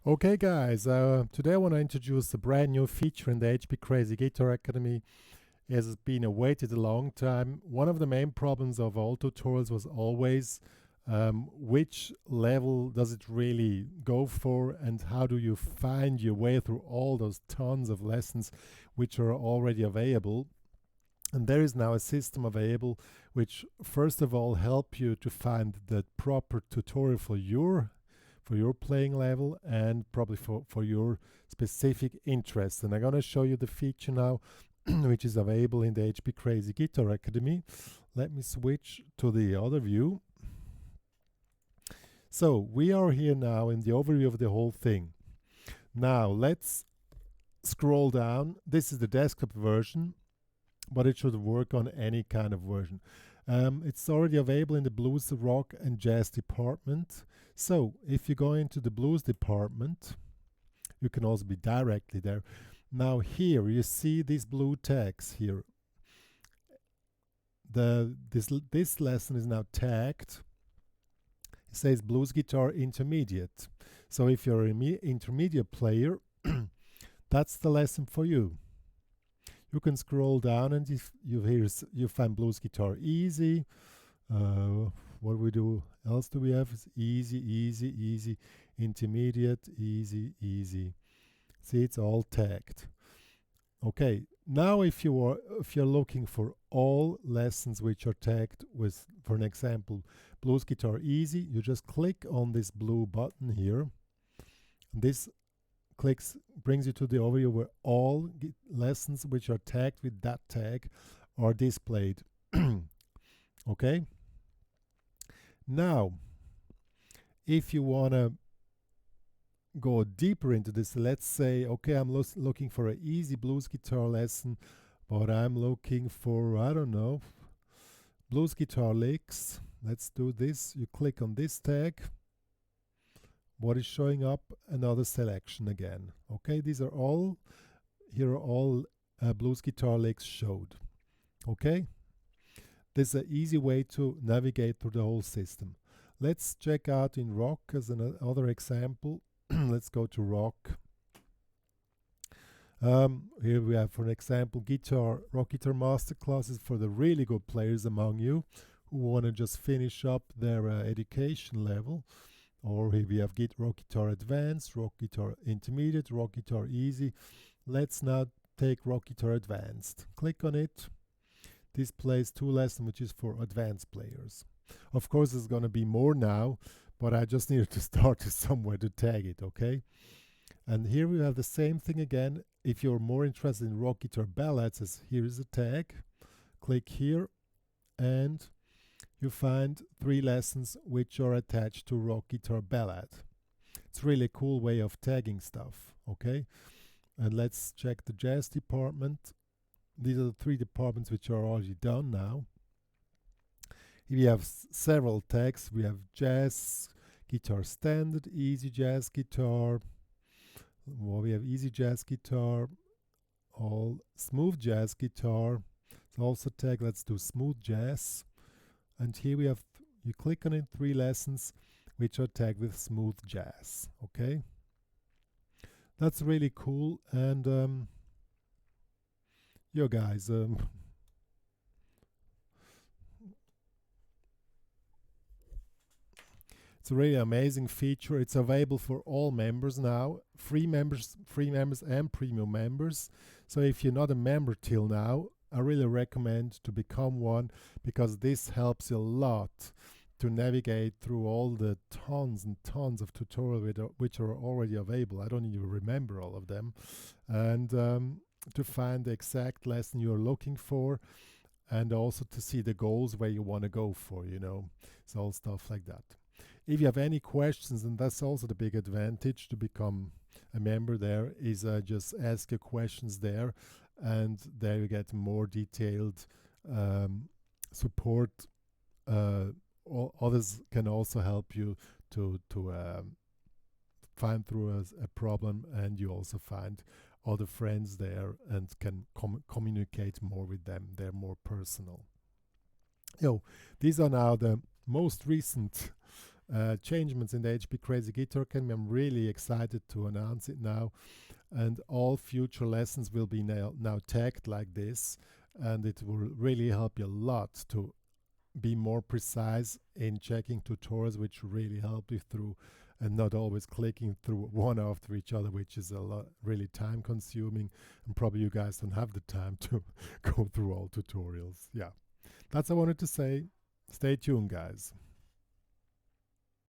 Okay guys, today I want to introduce a brand new feature in the HPCrazy Guitar Academy. It has been awaited a long time. One of the main problems of all tutorials was always which level does it really go for, and how do you find your way through all those tons of lessons which are already available. And there is now a system available which first of all help you to find the proper tutorial for your playing level and probably for your specific interests. And I'm going to show you the feature now which is available in the HPCrazy Guitar Academy. Let me switch to the other view. So we are here now in the overview of the whole thing. Now let's scroll down. This is the desktop version, but it should work on any kind of version. It's already available in the blues, rock, and jazz department. So if you go into the blues department, you can also be directly there. Now here you see these blue tags here. This lesson is now tagged. It says blues guitar intermediate. So if you're an intermediate player, that's the lesson for you. You can scroll down and you find blues guitar easy. What we do else do we have is easy, easy, easy, intermediate, easy, easy. See, it's all tagged. Okay, now if you're looking for all lessons which are tagged with, for an example, blues guitar easy, you just click on this blue button here. This brings you to the overview where all lessons which are tagged with that tag are displayed. Okay. Now, if you want to go deeper into this, let's say, okay, I'm looking for an easy blues guitar lesson, but I'm looking for, I don't know, blues guitar licks. Let's do this. You click on this tag. What is showing up? Another selection again. Okay, these are all, here are all blues guitar licks showed. Okay, this is an easy way to navigate through the whole system. Let's check out in rock as another example. Let's go to rock. Here we have, for an example, rock guitar masterclasses for the really good players among you who want to just finish up their education level. Or here we have rock guitar advanced, rock guitar intermediate, rock guitar easy. Let's now take rock guitar advanced. Click on it. This plays two lessons which is for advanced players. Of course there's going to be more now, but I just needed to start somewhere to tag it, okay? And here we have the same thing again. If you're more interested in rock guitar ballads, here is a tag. Click here and you find 3 lessons which are attached to rock guitar ballad. It's really a cool way of tagging stuff, okay? And let's check the jazz department. These are the 3 departments which are already done now. Here we have several tags. We have jazz guitar standard, easy jazz guitar. Well, we have easy jazz guitar, all smooth jazz guitar. It's also tagged. Let's do smooth jazz. And here we have, you click on it, 3 lessons which are tagged with smooth jazz. Okay, that's really cool. And you guys, it's a really amazing feature. It's available for all members now, free members and premium members. So if you're not a member till now, I really recommend to become one, because this helps you a lot to navigate through all the tons and tons of tutorials which are already available. I don't even remember all of them. And to find the exact lesson you're looking for, and also to see the goals where you want to go for, it's all stuff like that. If you have any questions, and that's also the big advantage to become a member there, is just ask your questions there, and there you get more detailed support. Others can also help you to find through a problem, and you also find other friends there and can communicate more with them. They're more personal. These are now the most recent changements in the HPCrazy Guitar Academy. I'm really excited to announce it now, and all future lessons will be now tagged like this, and it will really help you a lot to be more precise in checking tutorials, which really help you through, and not always clicking through one after each other, which is a lot really time consuming, and probably you guys don't have the time to go through all tutorials. Yeah, that's what I wanted to say. Stay tuned, guys.